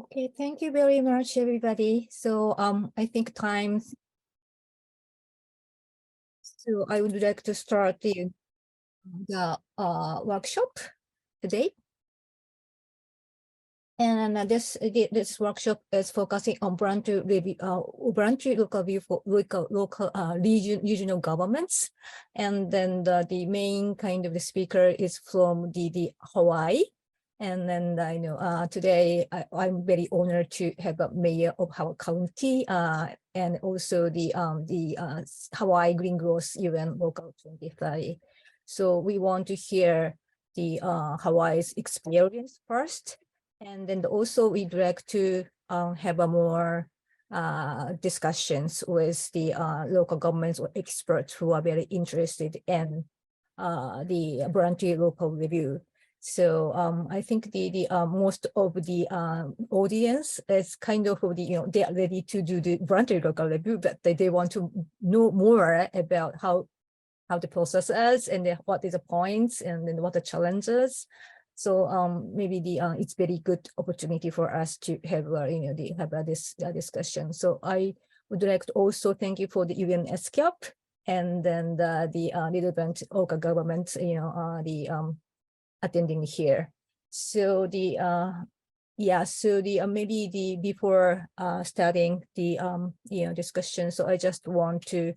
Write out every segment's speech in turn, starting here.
Okay, thank you very much, everybody. So I think time. So I would like to start the workshop today. And this workshop is focusing on voluntary local view for local regional governments. And then the main kind of the speaker is from the Hawaii. And then today I'm very honored to have a mayor of Howard County and also the Hawaii Green Growth UN Local 2030. So we want to hear the Hawaii's experience first. And then also we'd like to have a more discussions with the local governments or experts who are very interested in the voluntary local review. So I think the most of the audience is kind of they are ready to do the voluntary local review, but they want to know more about how the process is and what is the points and then what the challenges. So maybe it's very good opportunity for us to have this discussion. So I would like to also thank you for the UN SCAP and then the relevant local governments, attending here. So maybe before starting the discussion, so I just want to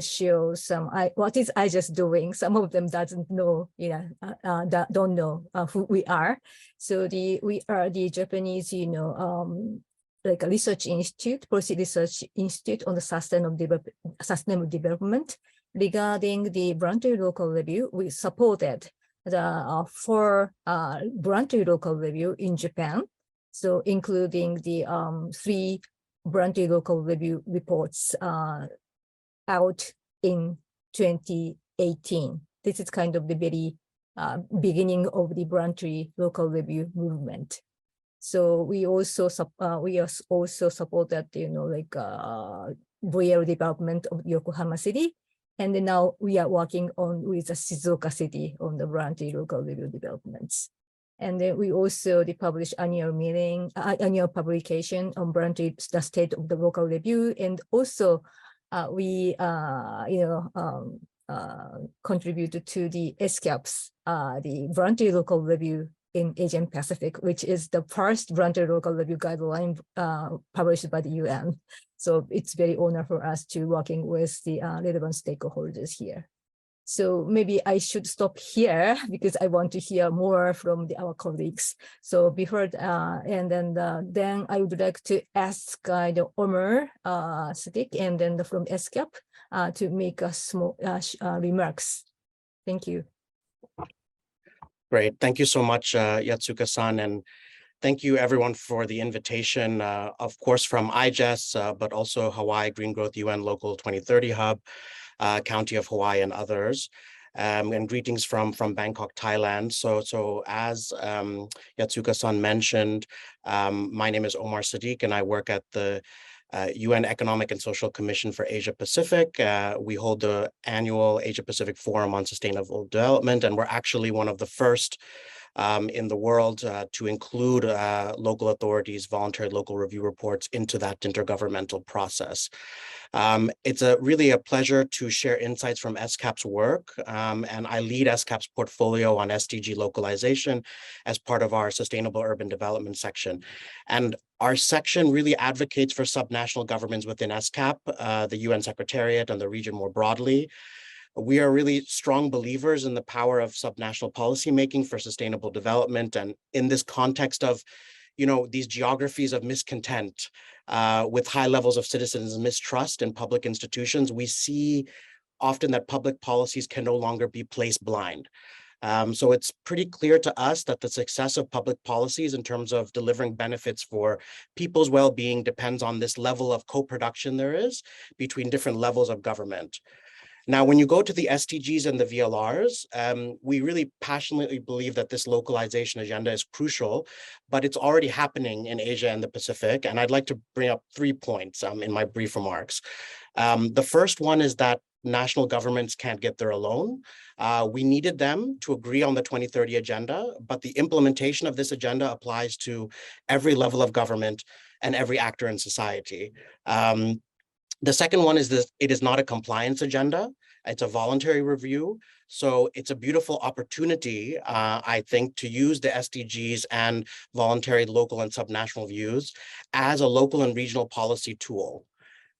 show some what is I just doing. Some of them doesn't know, don't know who we are. So we are the Japanese, like a research institute, policy research institute on the sustainable development. Regarding the voluntary local review, we supported the 4 voluntary local review in Japan. So including the 3 voluntary local review reports out in 2018. This is kind of the very beginning of the voluntary local review movement. So we also supported, VL development of Yokohama City. And then now we are working with the Shizuoka City on the voluntary local review developments. And then we also publish annual publication on voluntary the state of the local review. And also we contributed to the SCAP's the voluntary local review in Asian Pacific, which is the first voluntary local review guideline published by the UN. So it's very honor for us to working with the relevant stakeholders here. So maybe I should stop here because I want to hear more from our colleagues. So before and then I would like to ask Omar Sadiq and then from SCAP to make a small remarks. Thank you. Great. Thank you so much, Yatsuka-san. And thank you everyone for the invitation, of course, from IGES, but also Hawaii Green Growth UN Local 2030 Hub, County of Hawaii and others. And greetings from Bangkok, Thailand. So as Yatsuka-san mentioned, my name is Omar Sadiq and I work at the UN Economic and Social Commission for Asia Pacific. We hold the annual Asia Pacific Forum on Sustainable Development, and we're actually one of the first in the world to include local authorities' voluntary local review reports into that intergovernmental process. It's really a pleasure to share insights from SCAP's work, and I lead SCAP's portfolio on SDG localization as part of our Sustainable Urban Development section. And our section really advocates for subnational governments within SCAP, the UN Secretariat, and the region more broadly. We are really strong believers in the power of subnational policymaking for sustainable development. And in this context of, these geographies of miscontent with high levels of citizens' mistrust in public institutions, we see often that public policies can no longer be placed blind. So it's pretty clear to us that the success of public policies in terms of delivering benefits for people's well-being depends on this level of co-production there is between different levels of government. Now, when you go to the SDGs and the VLRs, we really passionately believe that this localization agenda is crucial, but it's already happening in Asia and the Pacific. And I'd like to bring up 3 points in my brief remarks. The first one is that national governments can't get there alone. We needed them to agree on the 2030 agenda, but the implementation of this agenda applies to every level of government and every actor in society. The second one is this: it is not a compliance agenda. It's a voluntary review. So it's a beautiful opportunity, I think, to use the SDGs and voluntary local and subnational views as a local and regional policy tool.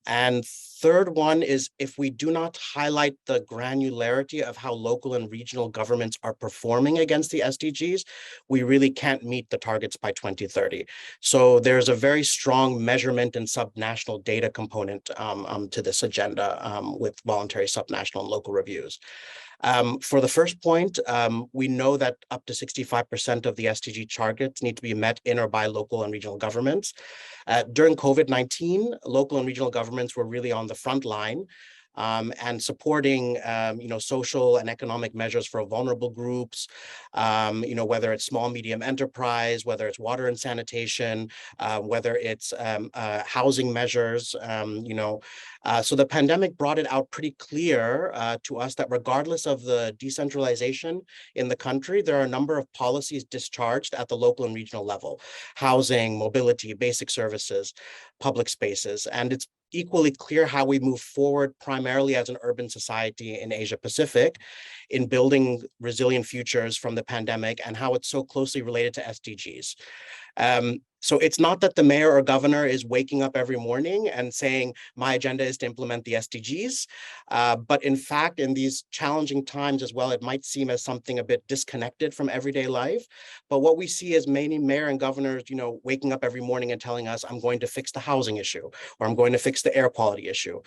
And third one is, if we do not highlight the granularity of how local and regional governments are performing against the SDGs, we really can't meet the targets by 2030. So there's a very strong measurement and subnational data component to this agenda with voluntary subnational and local reviews. For the first point, we know that up to 65% of the SDG targets need to be met in or by local and regional governments. During COVID-19, local and regional governments were really on the front line and supporting, social and economic measures for vulnerable groups, whether it's small, medium enterprise, whether it's water and sanitation, whether it's housing measures, So the pandemic brought it out pretty clear to us that regardless of the decentralization in the country, there are a number of policies discharged at the local and regional level: housing, mobility, basic services, public spaces. And it's equally clear how we move forward primarily as an urban society in Asia Pacific in building resilient futures from the pandemic, and how it's so closely related to SDGs. So it's not that the mayor or governor is waking up every morning and saying, my agenda is to implement the SDGs. But in fact, in these challenging times as well, it might seem as something a bit disconnected from everyday life. But what we see is many mayor and governors, waking up every morning and telling us, I'm going to fix the housing issue, or I'm going to fix the air quality issue.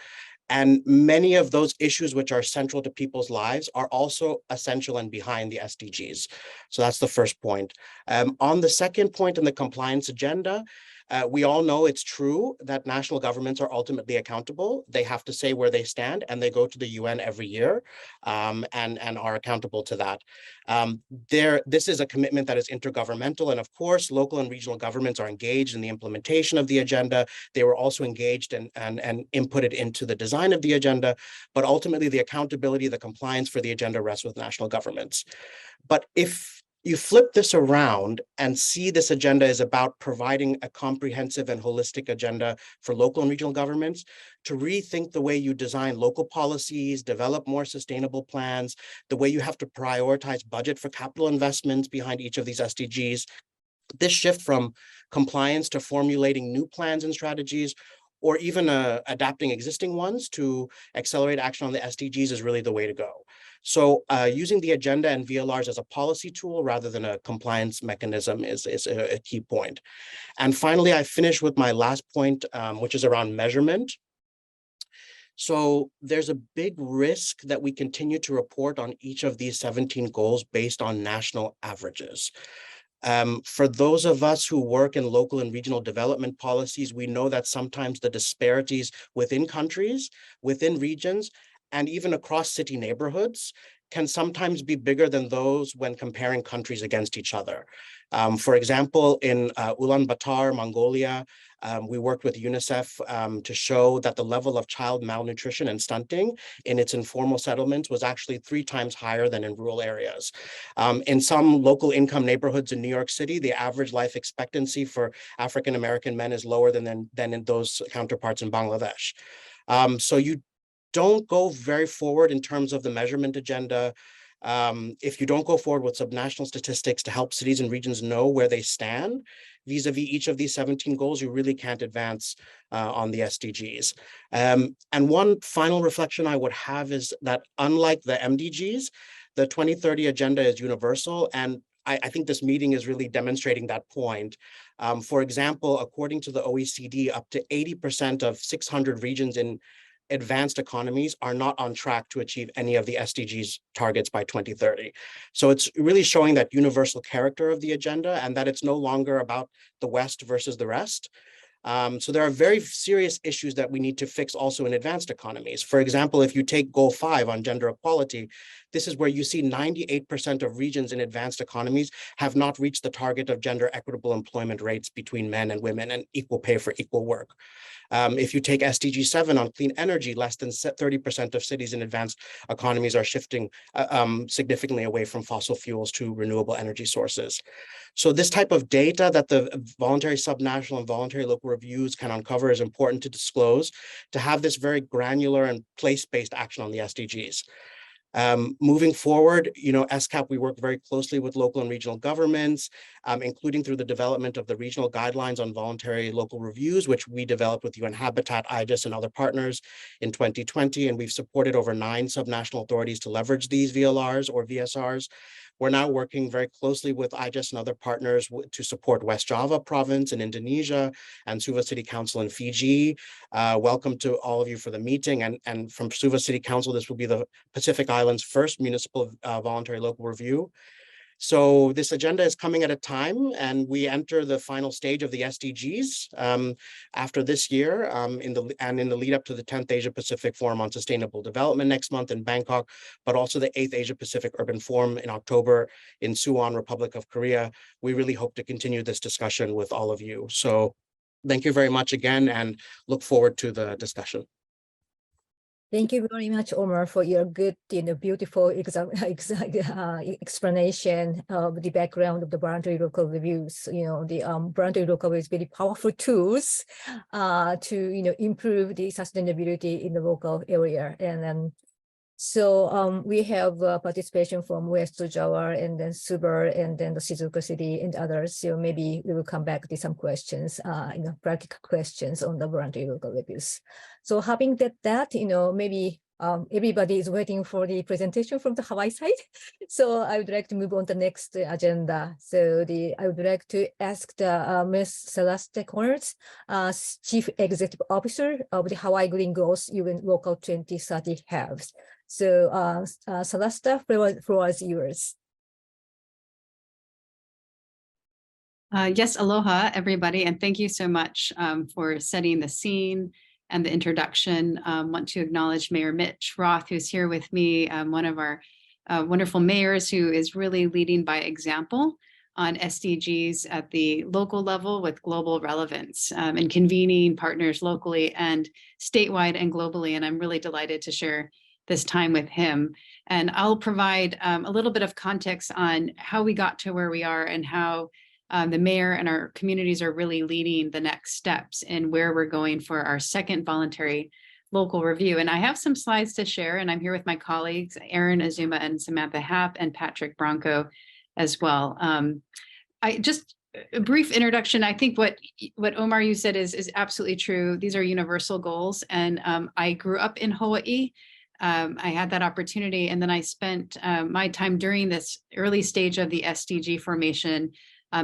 And many of those issues which are central to people's lives are also essential and behind the SDGs. So that's the first point. On the second point in the compliance agenda, we all know it's true that national governments are ultimately accountable. They have to say where they stand, and they go to the UN every year and are accountable to that. This is a commitment that is intergovernmental, and of course, local and regional governments are engaged in the implementation of the agenda. They were also engaged and inputted into the design of the agenda, but ultimately the accountability, the compliance for the agenda rests with national governments. But if you flip this around and see this agenda is about providing a comprehensive and holistic agenda for local and regional governments to rethink the way you design local policies, develop more sustainable plans, the way you have to prioritize budget for capital investments behind each of these SDGs. This shift from compliance to formulating new plans and strategies, or even adapting existing ones to accelerate action on the SDGs, is really the way to go. So using the agenda and VLRs as a policy tool rather than a compliance mechanism is a key point. And finally, I finish with my last point, which is around measurement. So there's a big risk that we continue to report on each of these 17 goals based on national averages. For those of us who work in local and regional development policies, we know that sometimes the disparities within countries, within regions, and even across city neighborhoods can sometimes be bigger than those when comparing countries against each other. For example, in Ulaanbaatar, Mongolia, we worked with UNICEF to show that the level of child malnutrition and stunting in its informal settlements was actually 3 times higher than in rural areas. In some local income neighborhoods in New York City, the average life expectancy for African-American men is lower than in those counterparts in Bangladesh. So you don't go very forward in terms of the measurement agenda if you don't go forward with subnational statistics to help cities and regions know where they stand vis-a-vis each of these 17 goals. You really can't advance on the SDGs. And one final reflection I would have is that unlike the MDGs, the 2030 agenda is universal, and I think this meeting is really demonstrating that point. For example, according to the OECD, up to 80% of 600 regions in advanced economies are not on track to achieve any of the SDGs targets by 2030. So it's really showing that universal character of the agenda, and that it's no longer about the West versus the rest. So there are very serious issues that we need to fix also in advanced economies. For example, if you take goal 5 on gender equality, this is where you see 98% of regions in advanced economies have not reached the target of gender equitable employment rates between men and women and equal pay for equal work. If you take SDG 7 on clean energy, less than 30% of cities in advanced economies are shifting significantly away from fossil fuels to renewable energy sources. So this type of data that the voluntary subnational and voluntary local reviews can uncover is important to disclose, to have this very granular and place-based action on the SDGs. Moving forward, SCAP, we work very closely with local and regional governments, including through the development of the regional guidelines on voluntary local reviews, which we developed with UN Habitat, IGES, and other partners in 2020. And we've supported over 9 subnational authorities to leverage these VLRs or VSRs. We're now working very closely with IGES and other partners to support West Java province in Indonesia and Suva City Council in Fiji. Welcome to all of you for the meeting. And from Suva City Council, this will be the Pacific Islands' first municipal voluntary local review. So this agenda is coming at a time, and we enter the final stage of the SDGs after this year, in the lead up to the 10th Asia Pacific Forum on Sustainable Development next month in Bangkok, but also the 8th Asia Pacific Urban Forum in October in Suwon, Republic of Korea. We really hope to continue this discussion with all of you. So thank you very much again, and look forward to the discussion. Thank you very much, Omar, for your good, beautiful explanation of the background of the voluntary local reviews. The voluntary local reviews very powerful tools to improve the sustainability in the local area. And then so we have participation from West Java and then Suva and then the Shizuoka City and others. So maybe we will come back to some questions, practical questions on the voluntary local reviews. So having said that, maybe everybody is waiting for the presentation from the Hawaii side. So I would like to move on to the next agenda. So I would like to ask the Ms. Celeste Connors, Chief Executive Officer of the Hawaii Green Growth UN Local 2030 Hubs. So Celeste, floor is yours. Yes, aloha, everybody, and thank you so much for setting the scene and the introduction. Want to acknowledge Mayor Mitch Roth, who's here with me, one of our wonderful mayors who is really leading by example on SDGs at the local level with global relevance and convening partners locally and statewide and globally. And I'm really delighted to share this time with him. And I'll provide a little bit of context on how we got to where we are and how the mayor and our communities are really leading the next steps in where we're going for our second voluntary local review. And I have some slides to share, and I'm here with my colleagues, Erin Azuma and Samantha Happ and Patrick Bronco as well. Just a brief introduction. I think what Omar, you said is absolutely true. These are universal goals. And I grew up in Hawaii. I had that opportunity. And then I spent my time during this early stage of the SDG formation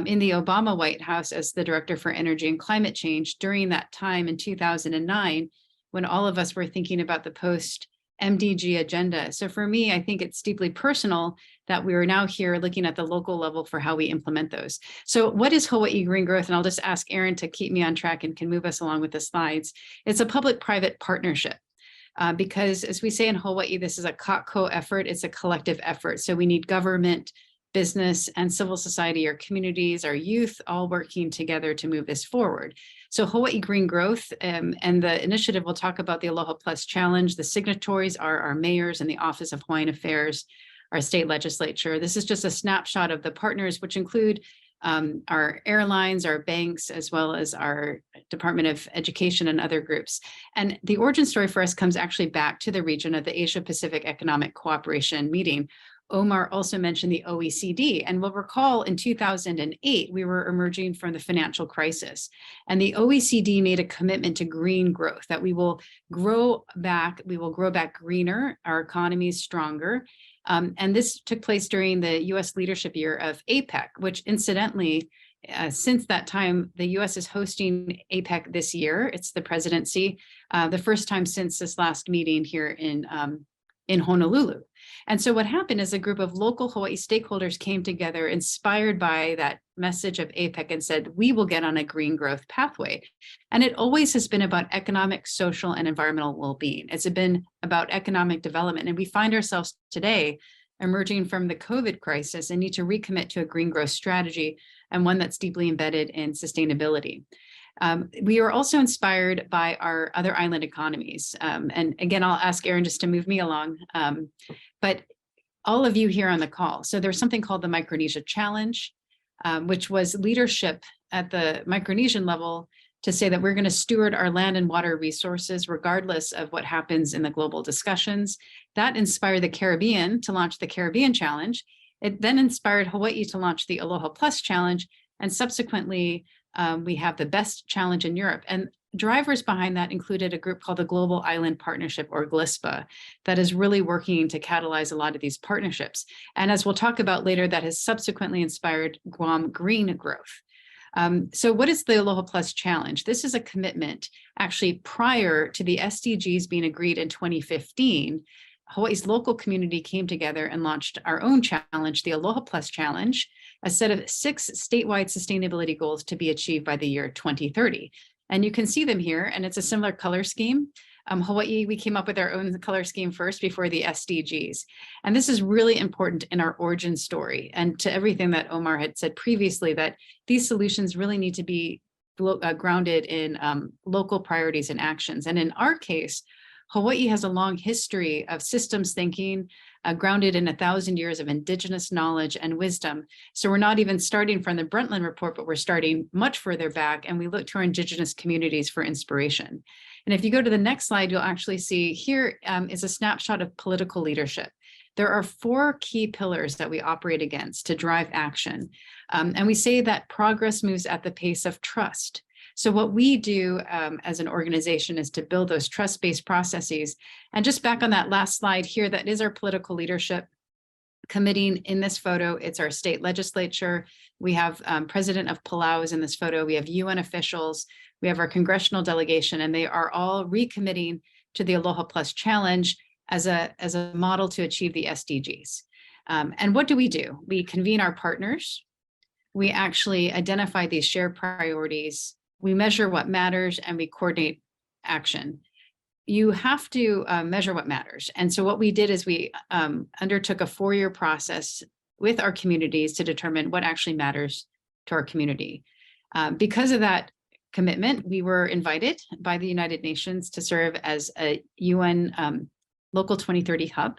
in the Obama White House as the Director for Energy and Climate Change during that time in 2009, when all of us were thinking about the post-MDG agenda. So for me, I think it's deeply personal that we are now here looking at the local level for how we implement those. So what is Hawaii Green Growth? And I'll just ask Erin to keep me on track and can move us along with the slides. It's a public-private partnership. Because as we say in Hawaii, this is a KAKO effort, it's a collective effort. So we need government, business, and civil society, our communities, our youth, all working together to move this forward. So Hawaii Green Growth and the initiative, we'll talk about the Aloha Plus Challenge. The signatories are our mayors and the Office of Hawaiian Affairs, our state legislature. This is just a snapshot of the partners, which include our airlines, our banks, as well as our Department of Education and other groups. And the origin story for us comes actually back to the region of the Asia Pacific Economic Cooperation meeting. Omar also mentioned the OECD, and we'll recall in 2008, we were emerging from the financial crisis. And the OECD made a commitment to green growth, that we will grow back greener, our economy is stronger. And this took place during the US leadership year of APEC, which incidentally, since that time, the US is hosting APEC this year. It's the presidency, the first time since this last meeting here in in Honolulu. And so what happened is a group of local Hawaii stakeholders came together inspired by that message of APEC and said, we will get on a green growth pathway. And it always has been about economic, social, and environmental well-being. It's been about economic development. And we find ourselves today emerging from the COVID crisis and need to recommit to a green growth strategy and one that's deeply embedded in sustainability. We are also inspired by our other island economies. And again, I'll ask Erin just to move me along. But all of you here on the call. So there's something called the Micronesia Challenge, which was leadership at the Micronesian level to say that we're going to steward our land and water resources regardless of what happens in the global discussions. That inspired the Caribbean to launch the Caribbean Challenge. It then inspired Hawaii to launch the Aloha Plus Challenge. And subsequently, we have the BEST Challenge in Europe. And drivers behind that included a group called the Global Island Partnership, or GLISPA, that is really working to catalyze a lot of these partnerships. And as we'll talk about later, that has subsequently inspired Guam Green Growth. So what is the Aloha Plus Challenge? This is a commitment actually prior to the SDGs being agreed in 2015. Hawaii's local community came together and launched our own challenge, the Aloha Plus Challenge, a set of 6 statewide sustainability goals to be achieved by the year 2030. And you can see them here, and it's a similar color scheme. Hawaii, we came up with our own color scheme first before the SDGs. And this is really important in our origin story and to everything that Omar had said previously, that these solutions really need to be grounded in local priorities and actions. And in our case, Hawaii has a long history of systems thinking grounded in 1,000 years of indigenous knowledge and wisdom. So we're not even starting from the Brundtland Report, but we're starting much further back, and we look to our indigenous communities for inspiration. And if you go to the next slide, you'll actually see here is a snapshot of political leadership. There are 4 key pillars that we operate against to drive action. And we say that progress moves at the pace of trust. So what we do as an organization is to build those trust-based processes. And just back on that last slide here, that is our political leadership committing in this photo. It's our state legislature. We have President of Palau is in this photo. We have UN officials. We have our congressional delegation, and they are all recommitting to the Aloha Plus Challenge as a model to achieve the SDGs. And what do? We convene our partners. We actually identify these shared priorities. We measure what matters, and we coordinate action. You have to measure what matters. And so what we did is we undertook a 4-year process with our communities to determine what actually matters to our community. Because of that commitment, we were invited by the United Nations to serve as a UN Local 2030 hub.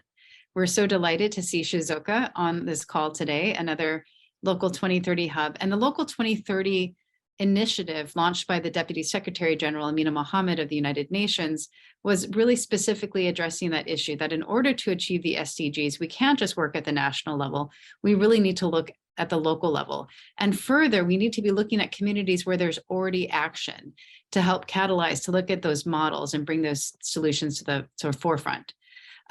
We're so delighted to see Shizuoka on this call today, another Local 2030 hub. And the Local 2030 initiative launched by the Deputy Secretary General Amina Mohammed of the United Nations was really specifically addressing that issue, that in order to achieve the SDGs, we can't just work at the national level. We really need to look at the local level. And further, we need to be looking at communities where there's already action to help catalyze, to look at those models and bring those solutions to the forefront.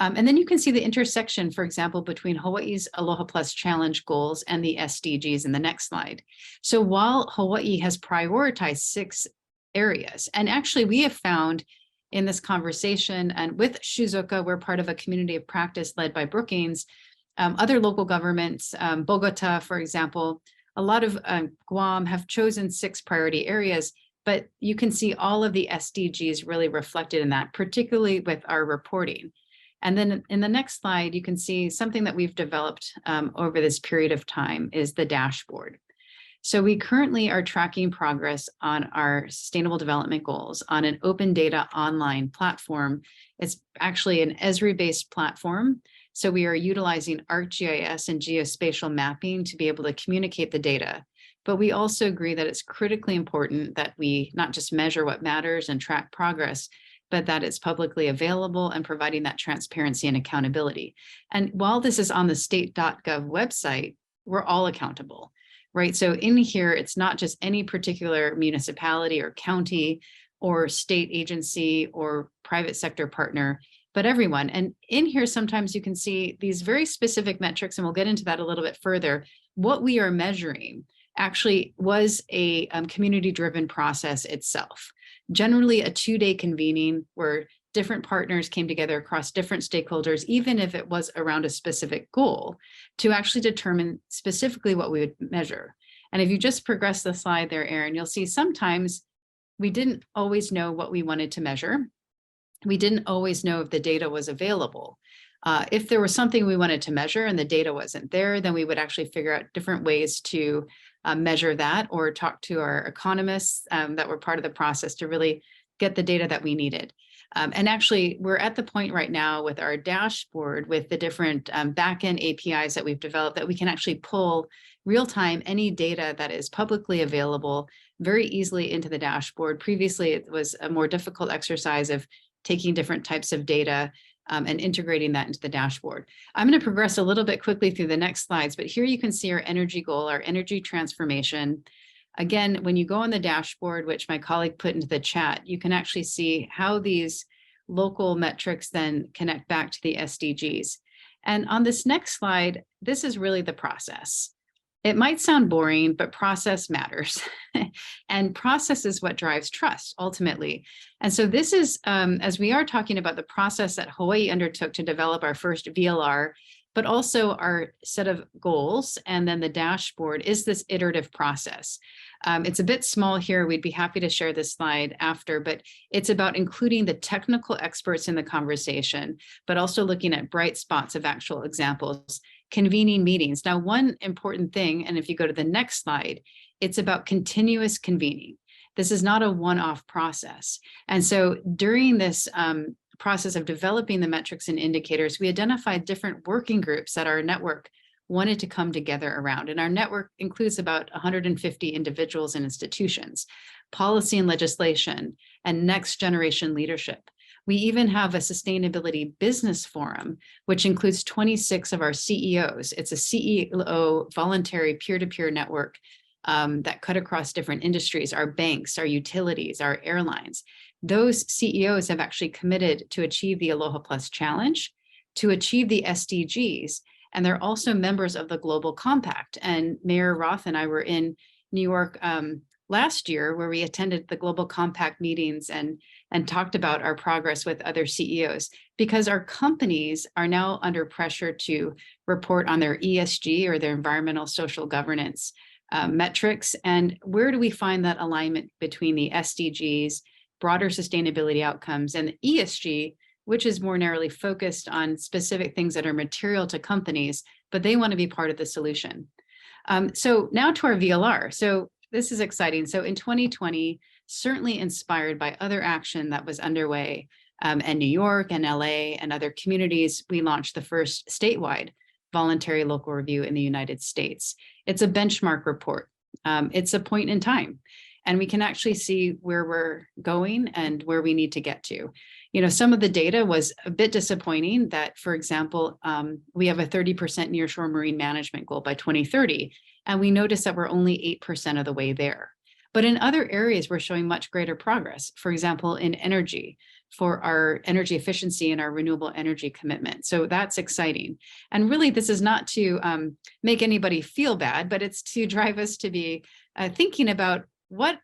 And then you can see the intersection, for example, between Hawaii's Aloha Plus Challenge goals and the SDGs in the next slide. So while Hawaii has prioritized 6 areas, and actually we have found in this conversation, and with Shizuoka, we're part of a community of practice led by Brookings, other local governments, Bogota, for example, a lot of Guam have chosen 6 priority areas, but you can see all of the SDGs really reflected in that, particularly with our reporting. And then in the next slide, you can see something that we've developed over this period of time is the dashboard. So we currently are tracking progress on our sustainable development goals on an open data online platform. It's actually an Esri-based platform. So we are utilizing ArcGIS and geospatial mapping to be able to communicate the data. But we also agree that it's critically important that we not just measure what matters and track progress, but that it's publicly available and providing that transparency and accountability. And while this is on the state.gov website, we're all accountable, right? So in here, it's not just any particular municipality or county or state agency or private sector partner, but everyone. And in here, sometimes you can see these very specific metrics, and we'll get into that a little bit further. What we are measuring actually was a community-driven process itself. Generally a 2-day convening where different partners came together across different stakeholders, even if it was around a specific goal, to actually determine specifically what we would measure. And if you just progress the slide there, Erin, you'll see sometimes we didn't always know what we wanted to measure. We didn't always know if the data was available. If there was something we wanted to measure and the data wasn't there, then we would actually figure out different ways to measure that, or talk to our economists that were part of the process to really get the data that we needed. And actually, we're at the point right now with our dashboard with the different backend APIs that we've developed that we can actually pull real-time any data that is publicly available very easily into the dashboard. Previously, it was a more difficult exercise of taking different types of data and integrating that into the dashboard. I'm going to progress a little bit quickly through the next slides, but here you can see our energy goal, our energy transformation. Again, when you go on the dashboard, which my colleague put into the chat, you can actually see how these local metrics then connect back to the SDGs. And on this next slide, this is really the process. It might sound boring, but process matters. And process is what drives trust ultimately. And so this is, as we are talking about the process that Hawaii undertook to develop our first VLR, but also our set of goals, and then the dashboard is this iterative process. It's a bit small here. We'd be happy to share this slide after, but it's about including the technical experts in the conversation, but also looking at bright spots of actual examples, convening meetings. Now, one important thing, and if you go to the next slide, it's about continuous convening. This is not a one-off process. And so during this process of developing the metrics and indicators, we identified different working groups that our network wanted to come together around. And our network includes about 150 individuals and institutions, policy and legislation, and next generation leadership. We even have a sustainability business forum, which includes 26 of our CEOs. It's a CEO voluntary peer-to-peer network that cut across different industries, our banks, our utilities, our airlines. Those CEOs have actually committed to achieve the Aloha Plus Challenge, to achieve the SDGs, and they're also members of the Global Compact. And Mayor Roth and I were in New York last year, where we attended the Global Compact meetings and talked about our progress with other CEOs, because our companies are now under pressure to report on their ESG, or their environmental social governance metrics. And where do we find that alignment between the SDGs, broader sustainability outcomes, and the ESG, which is more narrowly focused on specific things that are material to companies, but they want to be part of the solution. So now to our VLR. So this is exciting. So in 2020, certainly inspired by other action that was underway in New York and LA and other communities, we launched the first statewide voluntary local review in the United States. It's a benchmark report. It's a point in time, and we can actually see where we're going and where we need to get to. You know, some of the data was a bit disappointing that, for example, we have a 30% nearshore marine management goal by 2030, and we noticed that we're only 8% of the way there. But in other areas, we're showing much greater progress. For example, in energy, for our energy efficiency and our renewable energy commitment. So that's exciting. And really, this is not to make anybody feel bad, but it's to drive us to be thinking about what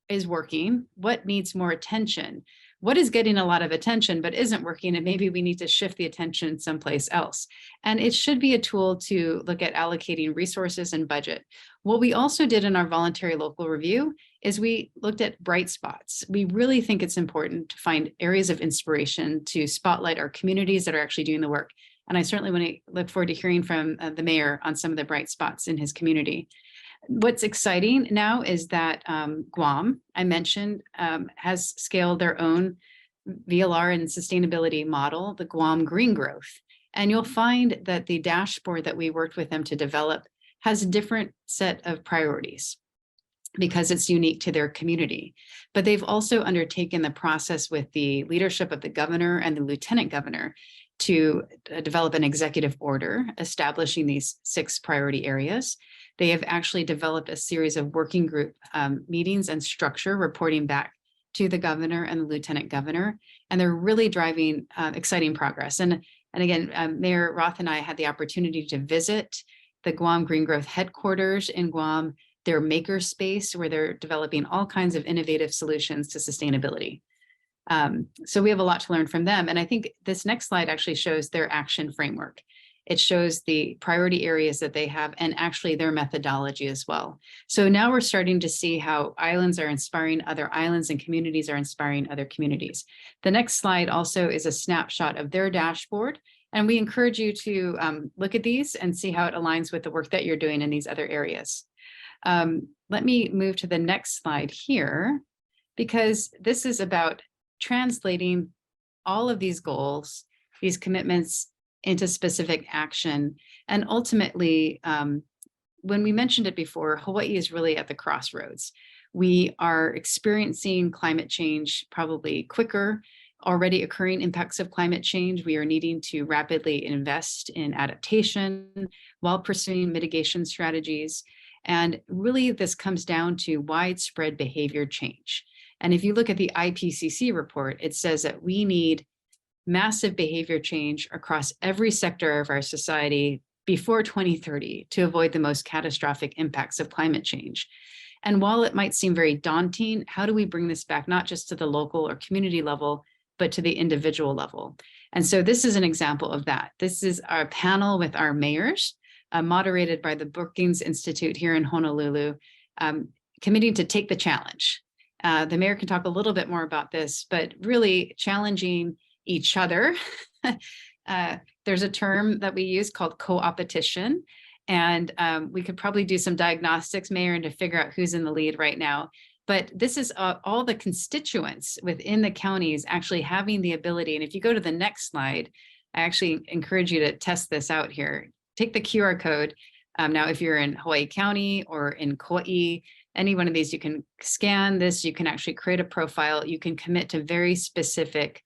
is working, what needs more attention, what is getting a lot of attention but isn't working, and maybe we need to shift the attention someplace else. And it should be a tool to look at allocating resources and budget. What we also did in our voluntary local review is we looked at bright spots. We really think it's important to find areas of inspiration to spotlight our communities that are actually doing the work. And I certainly want to look forward to hearing from the mayor on some of the bright spots in his community. What's exciting now is that Guam, I mentioned, has scaled their own VLR and sustainability model, the Guam Green Growth. And you'll find that the dashboard that we worked with them to develop has a different set of priorities because it's unique to their community. But they've also undertaken the process with the leadership of the governor and the lieutenant governor to develop an executive order establishing these 6 priority areas. They have actually developed a series of working group meetings and structure reporting back to the governor and the lieutenant governor, and they're really driving exciting progress. And again, Mayor Roth and I had the opportunity to visit the Guam Green Growth headquarters in Guam, their maker space, where they're developing all kinds of innovative solutions to sustainability. So we have a lot to learn from them. And I think this next slide actually shows their action framework. It shows the priority areas that they have and actually their methodology as well. So now we're starting to see how islands are inspiring other islands and communities are inspiring other communities. The next slide also is a snapshot of their dashboard. And we encourage you to look at these and see how it aligns with the work that you're doing in these other areas. Let me move to the next slide here, because this is about translating all of these goals, these commitments into specific action. And ultimately, when we mentioned it before, Hawaii is really at the crossroads. We are experiencing climate change probably quicker, already occurring impacts of climate change. We are needing to rapidly invest in adaptation while pursuing mitigation strategies. And really, this comes down to widespread behavior change. And if you look at the IPCC report, it says that we need massive behavior change across every sector of our society before 2030 to avoid the most catastrophic impacts of climate change. And while it might seem very daunting, how do we bring this back not just to the local or community level, but to the individual level? And so this is an example of that. This is our panel with our mayors, moderated by the Brookings Institute here in Honolulu, committing to take the challenge. The mayor can talk a little bit more about this, but really challenging each other. There's a term that we use called co-opetition, and we could probably do some diagnostics, Mayor, and to figure out who's in the lead right now. But this is all the constituents within the counties actually having the ability. And if you go to the next slide, I actually encourage you to test this out here. Take the QR code. Now, if you're in Hawaii County or in Kauai, any one of these, you can scan this, you can actually create a profile, you can commit to very specific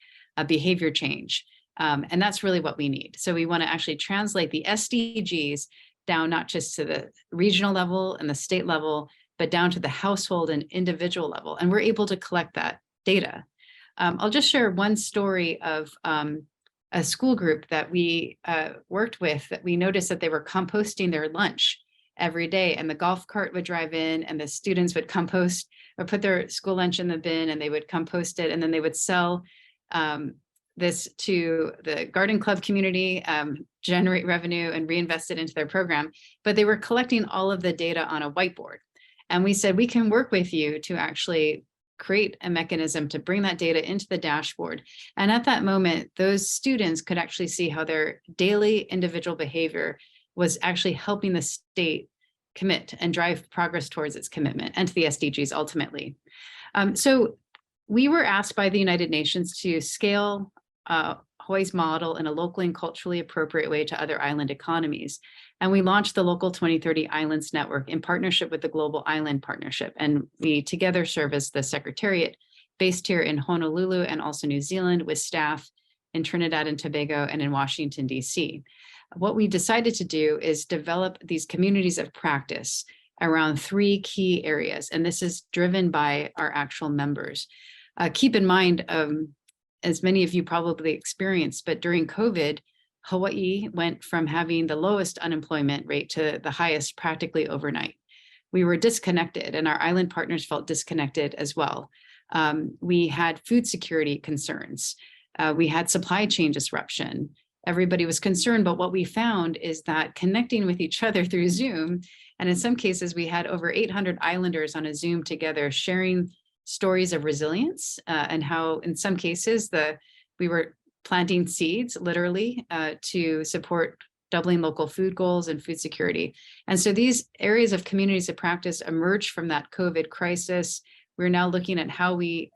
behavior change. And that's really what we need. So we want to actually translate the SDGs down not just to the regional level and the state level, but down to the household and individual level. And we're able to collect that data. I'll just share one story of a school group that we worked with, that we noticed that they were composting their lunch every day, and the golf cart would drive in and the students would compost or put their school lunch in the bin and they would compost it, and then they would sell this to the garden club community, generate revenue and reinvest it into their program. But they were collecting all of the data on a whiteboard. And we said, we can work with you to actually create a mechanism to bring that data into the dashboard. And at that moment, those students could actually see how their daily individual behavior was actually helping the state commit and drive progress towards its commitment and to the SDGs ultimately. So we were asked by the United Nations to scale Hawaii's model in a locally and culturally appropriate way to other island economies. And we launched the Local 2030 Islands Network in partnership with the Global Island Partnership. And we together serve as the secretariat based here in Honolulu and also New Zealand, with staff in Trinidad and Tobago and in Washington, DC. What we decided to do is develop these communities of practice around 3 key areas. And this is driven by our actual members. Keep in mind, as many of you probably experienced, but during COVID, Hawaii went from having the lowest unemployment rate to the highest practically overnight. We were disconnected, and our island partners felt disconnected as well. We had food security concerns. We had supply chain disruption. Everybody was concerned, but what we found is that connecting with each other through Zoom, and in some cases, we had over 800 islanders on a Zoom together sharing stories of resilience and how in some cases we were planting seeds literally to support doubling local food goals and food security. And so these areas of communities of practice emerged from that COVID crisis. We're now looking at how we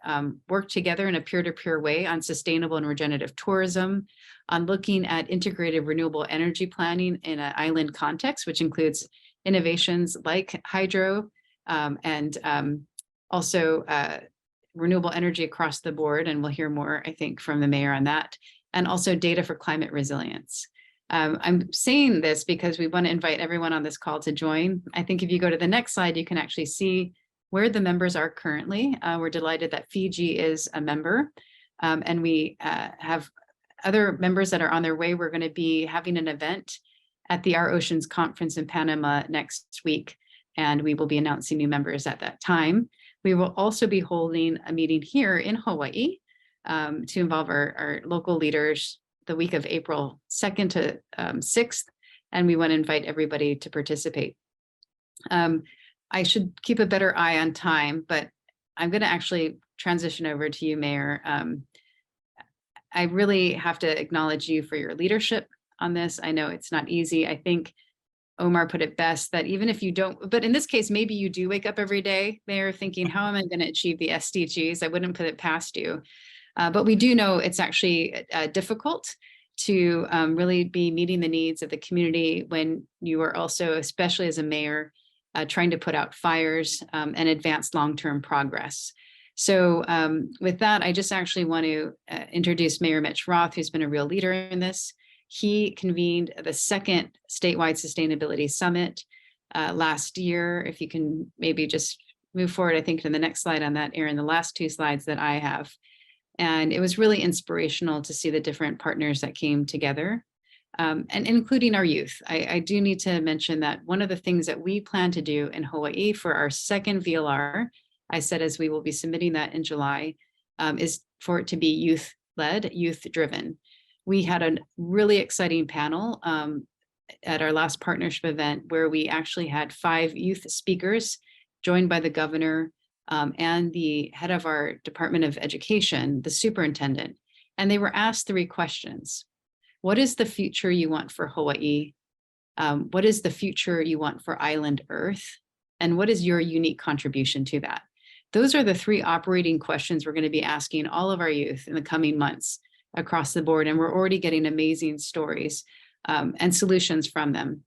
work together in a peer-to-peer way on sustainable and regenerative tourism, on looking at integrated renewable energy planning in an island context, which includes innovations like hydro and also renewable energy across the board. And we'll hear more, I think, from the mayor on that, and also data for climate resilience. I'm saying this because we want to invite everyone on this call to join. I think if you go to the next slide, you can actually see where the members are currently. We're delighted that Fiji is a member, and we have other members that are on their way. We're going to be having an event at the Our Oceans Conference in Panama next week, and we will be announcing new members at that time. We will also be holding a meeting here in Hawaii to involve our local leaders the week of April 2nd to 6th, and we want to invite everybody to participate. I should keep a better eye on time, but I'm going to actually transition over to you, Mayor. I really have to acknowledge you for your leadership on this. I know it's not easy. I think Omar put it best that even if you don't, but in this case, maybe you do wake up every day, Mayor, thinking, how am I going to achieve the SDGs? I wouldn't put it past you. But we do know it's actually difficult to really be meeting the needs of the community when you are also, especially as a mayor, trying to put out fires and advance long-term progress. So with that, I just actually want to introduce Mayor Mitch Roth, who's been a real leader in this. He convened the second statewide sustainability summit last year. If you can maybe just move forward, I think to the next slide on that, Aaron, the last two slides that I have. And it was really inspirational to see the different partners that came together, and including our youth. I do need to mention that one of the things that we plan to do in Hawaii for our second VLR, I said as we will be submitting that in July, is for it to be youth-led, youth-driven. We had a really exciting panel at our last partnership event where we actually had 5 youth speakers joined by the governor and the head of our Department of Education, the superintendent. And they were asked 3 questions. What is the future you want for Hawaii? What is the future you want for Island Earth? And what is your unique contribution to that? Those are the 3 operating questions we're going to be asking all of our youth in the coming months across the board. And we're already getting amazing stories and solutions from them.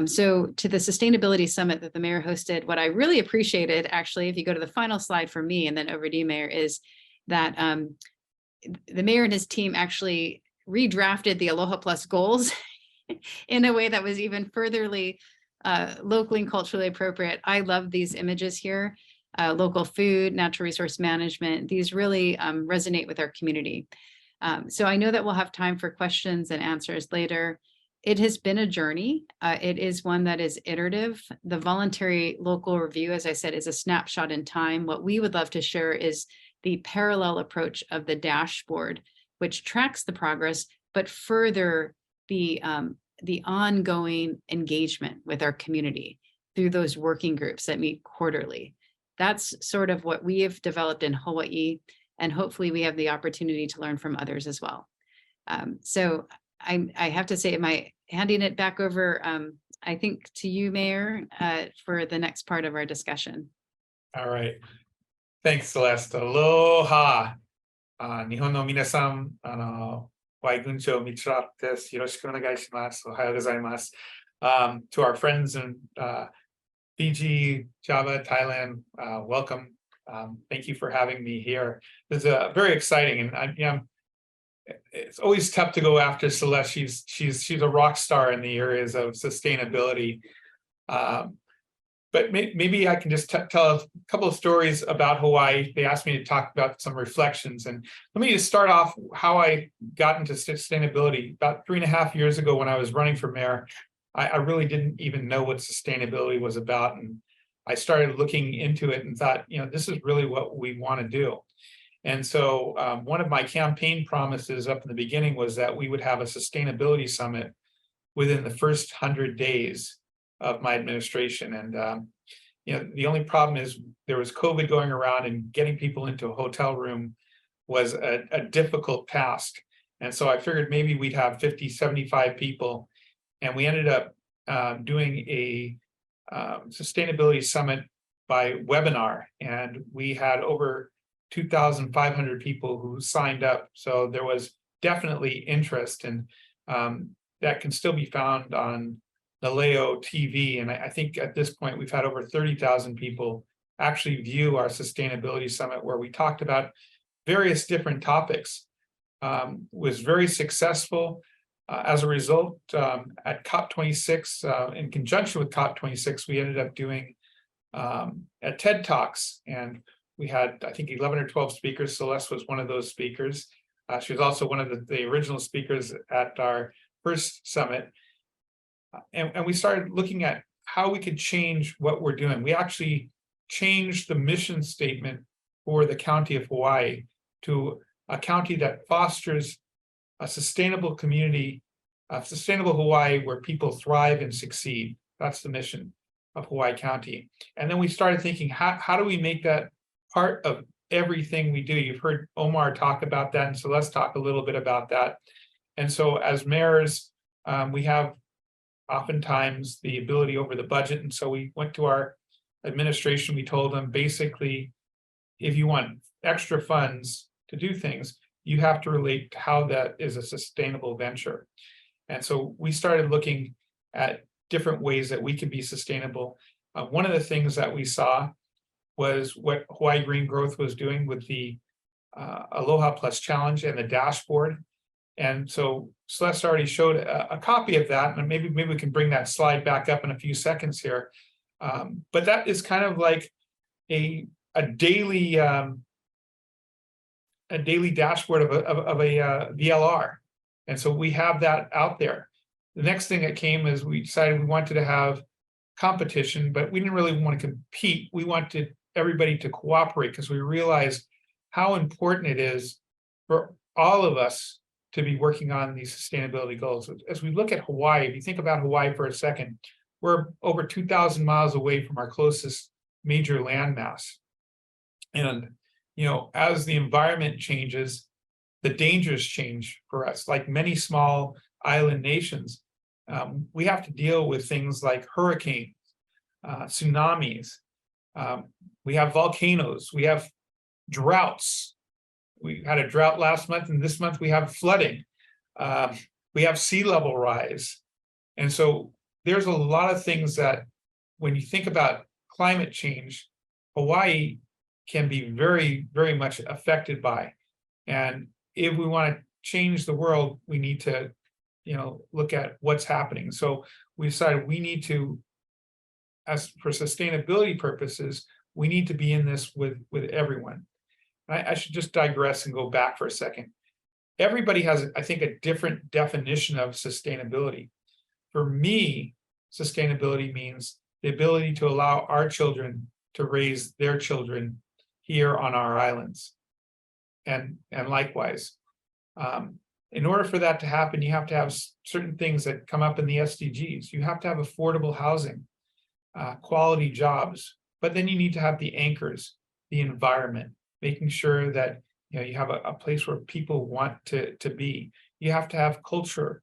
So to the Sustainability Summit that the mayor hosted, what I really appreciated, actually, if you go to the final slide for me and then over to you, Mayor, is that the mayor and his team actually redrafted the Aloha Plus goals in a way that was even furtherly locally and culturally appropriate. I love these images here. Local food, natural resource management, these really resonate with our community. So I know that we'll have time for questions and answers later. It has been a journey. It is one that is iterative. The voluntary local review, as I said, is a snapshot in time. What we would love to share is the parallel approach of the dashboard, which tracks the progress, but further the ongoing engagement with our community through those working groups that meet quarterly. That's sort of what we have developed in Hawaii, and hopefully we have the opportunity to learn from others as well. So I have to say, am I handing it back over, I think, to you, Mayor, for the next part of our discussion. All right. Thanks, Celeste. Aloha. Nihon no minasan, waiguncho Mitch Roth desu. Yoroshiku onegai shimasu. Ohayou gozaimasu. To our friends in Fiji, Java, Thailand, welcome. Thank you for having me here. This is very exciting, and it's always tough to go after Celeste. She's a rock star in the areas of sustainability. But maybe I can just tell a couple of stories about Hawaii. They asked me to talk about some reflections, and let me just start off how I got into sustainability. About 3.5 years ago, when I was running for mayor, I really didn't even know what sustainability was about, and I started looking into it and thought, this is really what we want to do. And so one of my campaign promises up in the beginning was that we would have a sustainability summit within the first 100 days of my administration. And the only problem is there was COVID going around, and getting people into a hotel room was a difficult task. And so I figured maybe we'd have 50, 75 people. And we ended up doing a sustainability summit by webinar, and we had over 2,500 people who signed up. So there was definitely interest, and that can still be found on Naleo TV. And I think at this point, we've had over 30,000 people actually view our sustainability summit, where we talked about various different topics. Was very successful. As a result, at COP26, in conjunction with COP26, we ended up doing a TED Talks, and we had, I think, 11 or 12 speakers. Celeste was one of those speakers. She was also one of the original speakers at our first summit. And we started looking at how we could change what we're doing. We actually changed the mission statement for the County of Hawaii to a county that fosters a sustainable community, a sustainable Hawaii where people thrive and succeed. That's the mission of Hawaii County. And then we started thinking, how do we make that part of everything we do? You've heard Omar talk about that, and so let's talk a little bit about that. And so as mayors, we have oftentimes the ability over the budget. And so we went to our administration, we told them basically, if you want extra funds to do things, you have to relate to how that is a sustainable venture. And so we started looking at different ways that we could be sustainable. One of the things that we saw was what Hawaii Green Growth was doing with the Aloha Plus Challenge and the dashboard. And so Celeste already showed a copy of that, and maybe we can bring that slide back up in a few seconds here. But that is kind of like a daily dashboard of a VLR. And so we have that out there. The next thing that came is we decided we wanted to have competition, but we didn't really want to compete. We wanted everybody to cooperate because we realized how important it is for all of us to be working on these sustainability goals. As we look at Hawaii, if you think about Hawaii for a second, we're over 2,000 miles away from our closest major landmass. And, you know, as the environment changes, the dangers change for us. Like many small island nations, we have to deal with things like hurricanes, tsunamis. We have volcanoes, we have droughts. We had a drought last month, and this month we have flooding. We have sea level rise. And so there's a lot of things that when you think about climate change, Hawaii can be very, very much affected by. And if we want to change the world, we need to, you know, look at what's happening. So we decided we need to, as for sustainability purposes, we need to be in this with everyone. I should just digress and go back for a second. Everybody has, I think, a different definition of sustainability. For me, sustainability means the ability to allow our children to raise their children here on our islands. And likewise, in order for that to happen, you have to have certain things that come up in the SDGs. You have to have affordable housing, quality jobs, but then you need to have the anchors, the environment, making sure that, you know, you have a place where people want to be. You have to have culture,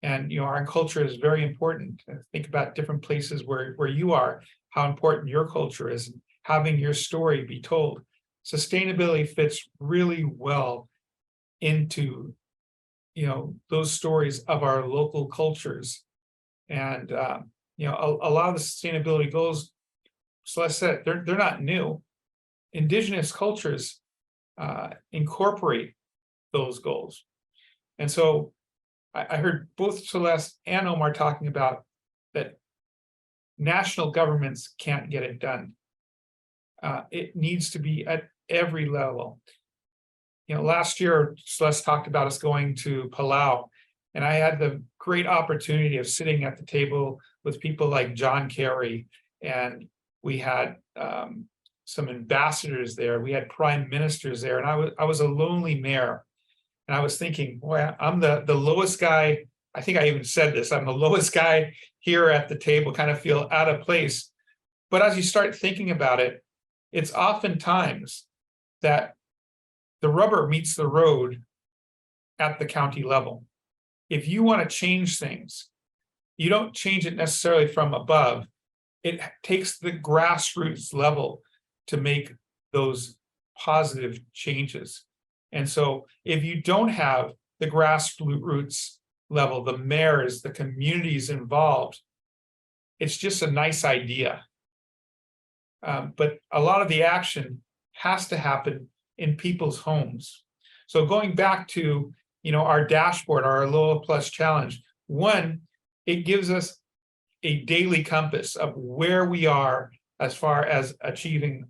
and, you know, our culture is very important. Think about different places where you are, how important your culture is, and having your story be told. Sustainability fits really well into, you know, those stories of our local cultures. And you know, a lot of the sustainability goals, Celeste said, they're not new. Indigenous cultures incorporate those goals. And so I heard both Celeste and Omar talking about that national governments can't get it done. It needs to be at every level. You know, last year, Celeste talked about us going to Palau, and I had the great opportunity of sitting at the table with people like John Kerry, and we had some ambassadors there, we had prime ministers there, and I was a lonely mayor. And I was thinking, boy, I'm the lowest guy. I think I even said this, I'm the lowest guy here at the table, kind of feel out of place. But as you start thinking about it, it's oftentimes that the rubber meets the road at the county level. If you want to change things, you don't change it necessarily from above. It takes the grassroots level to make those positive changes. And so if you don't have the grassroots level, the mayors, the communities involved, it's just a nice idea. But a lot of the action has to happen in people's homes. So going back to, you know, our dashboard, our Aloha Plus Challenge, one, it gives us a daily compass of where we are as far as achieving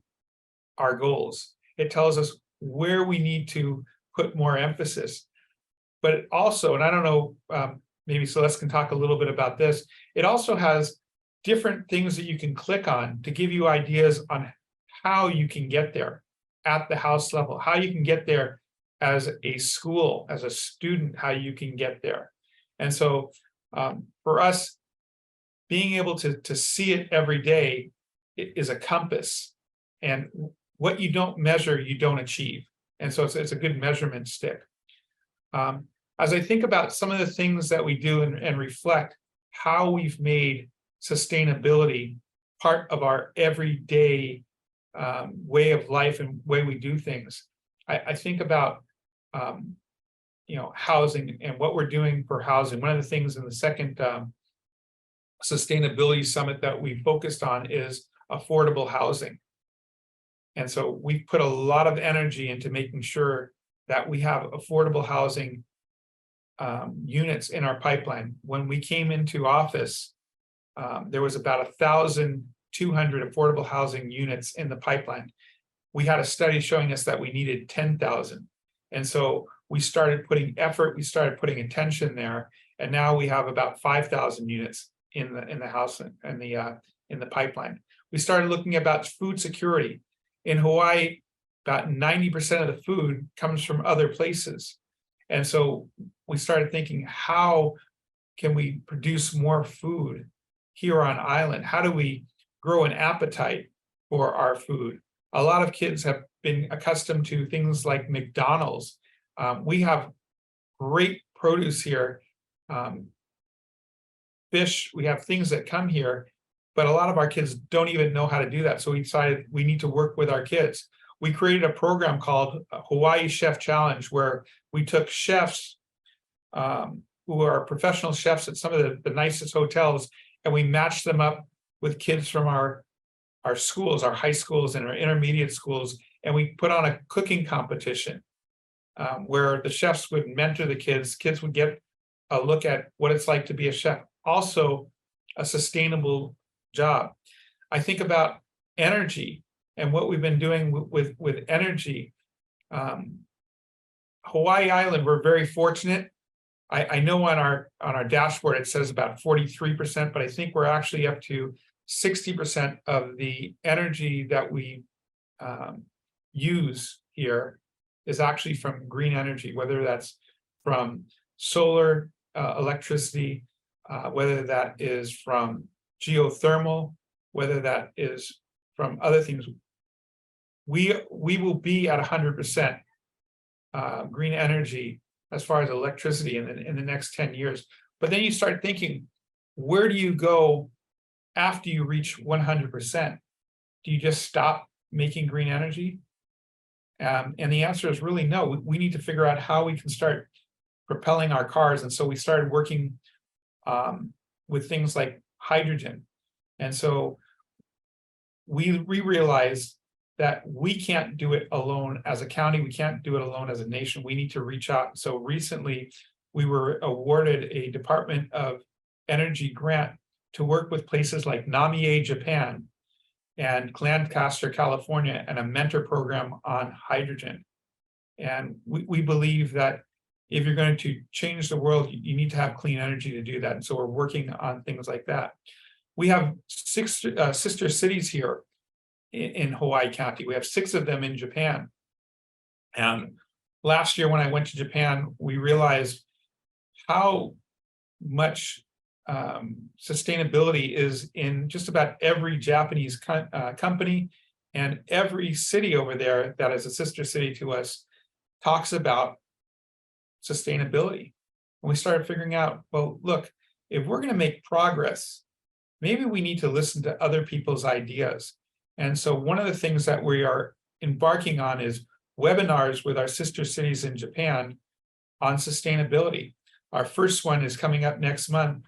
our goals. It tells us where we need to put more emphasis. But it also, and I don't know, maybe Celeste can talk a little bit about this, it also has different things that you can click on to give you ideas on how you can get there at the house level, how you can get there as a school, as a student, how you can get there. And so for us, being able to see it every day is a compass. And what you don't measure, you don't achieve. And so it's a good measurement stick. As I think about some of the things that we do and reflect how we've made sustainability part of our everyday way of life and way we do things, I think about housing and what we're doing for housing. One of the things in the second sustainability summit that we focused on is affordable housing. And so we've put a lot of energy into making sure that we have affordable housing units in our pipeline. When we came into office, there was about 1,200 affordable housing units in the pipeline. We had a study showing us that we needed 10,000. And so we started putting effort, we started putting attention there, and now we have about 5,000 units in the house and in the pipeline. We started looking about food security. In Hawaii, about 90% of the food comes from other places. And so we started thinking, how can we produce more food here on island? How do we grow an appetite for our food? A lot of kids have been accustomed to things like McDonald's. We have great produce here. Fish, we have things that come here, but a lot of our kids don't even know how to do that. So we decided we need to work with our kids. We created a program called Hawaii Chef Challenge, where we took chefs who are professional chefs at some of the nicest hotels, and we matched them up with kids from our schools, our high schools and our intermediate schools, and we put on a cooking competition where the chefs would mentor the kids. Kids would get a look at what it's like to be a chef, also a sustainable job. I think about energy and what we've been doing with energy. Hawaii Island, we're very fortunate. I know on our dashboard it says about 43%, but I think we're actually up to 60% of the energy that we use here is actually from green energy, whether that's from solar electricity, whether that is from geothermal, whether that is from other things. We will be at 100% green energy as far as electricity in the next 10 years. But then you start thinking, where do you go after you reach 100%? Do you just stop making green energy? And the answer is really no. We need to figure out how we can start propelling our cars. And so we started working with things like hydrogen. And so we realized that we can't do it alone as a county. We can't do it alone as a nation. We need to reach out. So recently, we were awarded a Department of Energy grant to work with places like Namie, Japan, and Lancaster, California, and a mentor program on hydrogen. And we believe that if you're going to change the world, you need to have clean energy to do that. And so we're working on things like that. We have 6 sister cities here in Hawaii County. We have 6 of them in Japan. And last year when I went to Japan, we realized how much sustainability is in just about every Japanese company, and every city over there that is a sister city to us talks about sustainability. And we started figuring out, well, look, if we're going to make progress, maybe we need to listen to other people's ideas. And so one of the things that we are embarking on is webinars with our sister cities in Japan on sustainability. Our first one is coming up next month,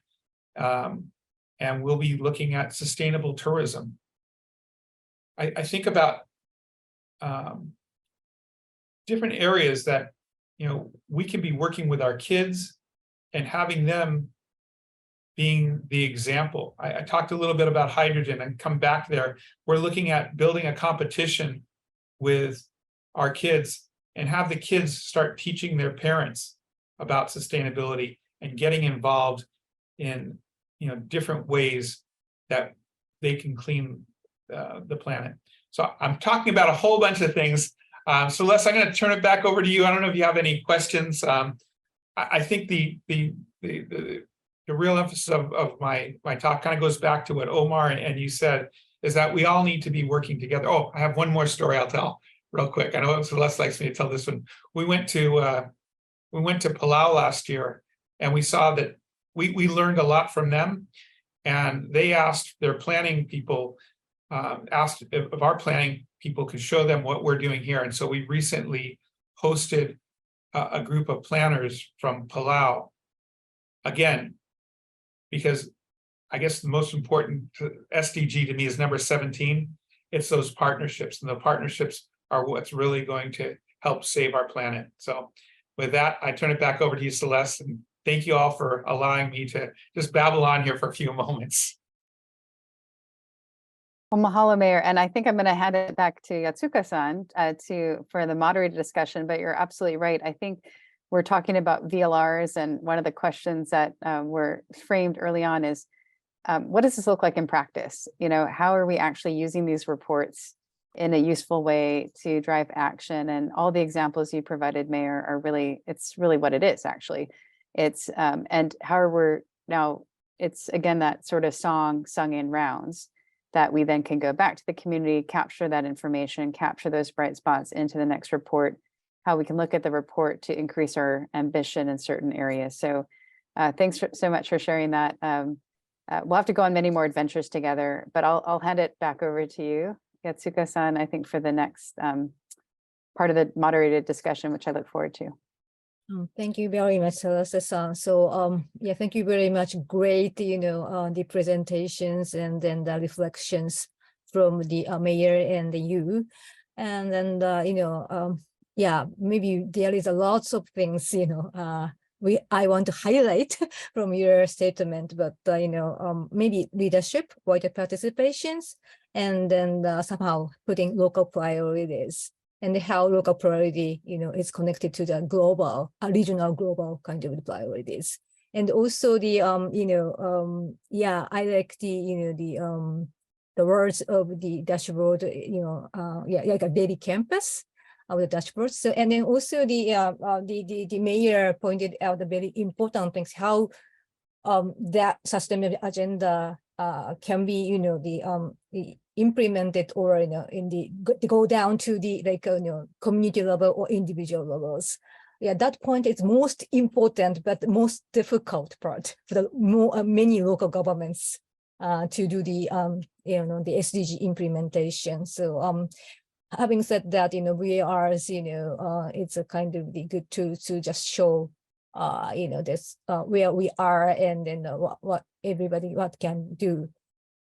and we'll be looking at sustainable tourism. I think about different areas that we can be working with our kids and having them being the example. I talked a little bit about hydrogen and come back there. We're looking at building a competition with our kids and have the kids start teaching their parents about sustainability and getting involved in different ways that they can clean the planet. So I'm talking about a whole bunch of things. Celeste, I'm going to turn it back over to you. I don't know if you have any questions. I think the real emphasis of my talk kind of goes back to what Omar and you said, is that we all need to be working together. Oh, I have one more story I'll tell real quick. I know Celeste likes me to tell this one. We went to Palau last year, and we saw that we learned a lot from them, and they asked their planning people, asked if our planning people could show them what we're doing here. And so we recently hosted a group of planners from Palau, again, because I guess the most important SDG to me is number 17. It's those partnerships, and the partnerships are what's really going to help save our planet. So with that, I turn it back over to you, Celeste, and thank you all for allowing me to just babble on here for a few moments. Well, mahalo, Mayor. And I think I'm going to hand it back to Yatsuka-san for the moderated discussion, but you're absolutely right. I think we're talking about VLRs, and one of the questions that were framed early on is, what does this look like in practice? You know, how are we actually using these reports in a useful way to drive action? And all the examples you provided, Mayor, are really, it's really what it is, actually. It's, and how we're now, it's again, that sort of song sung in rounds that we then can go back to the community, capture that information, capture those bright spots into the next report, how we can look at the report to increase our ambition in certain areas. So thanks so much for sharing that. We'll have to go on many more adventures together, but I'll hand it back over to you, Yatsuka-san, I think for the next part of the moderated discussion, which I look forward to. Thank you very much, Celeste-san. So yeah, thank you very much. Great, the presentations and then the reflections from the mayor and the you. And then yeah, maybe there is a lots of things I want to highlight from your statement, but maybe leadership, wider participations, and then somehow putting local priorities, and how local priority, is connected to the global, regional global kind of priorities. And also the, yeah, I like the words of the dashboard, yeah, like a daily campus of the dashboard. So, and then also the mayor pointed out the very important things, how that sustainability agenda can be, the implemented, or in the go down to the community level or individual levels. Yeah, that point is most important, but most difficult part for the many local governments to do the the SDG implementation. So having said that, VLRs, it's a kind of the good tool to just show this where we are, and then what everybody can do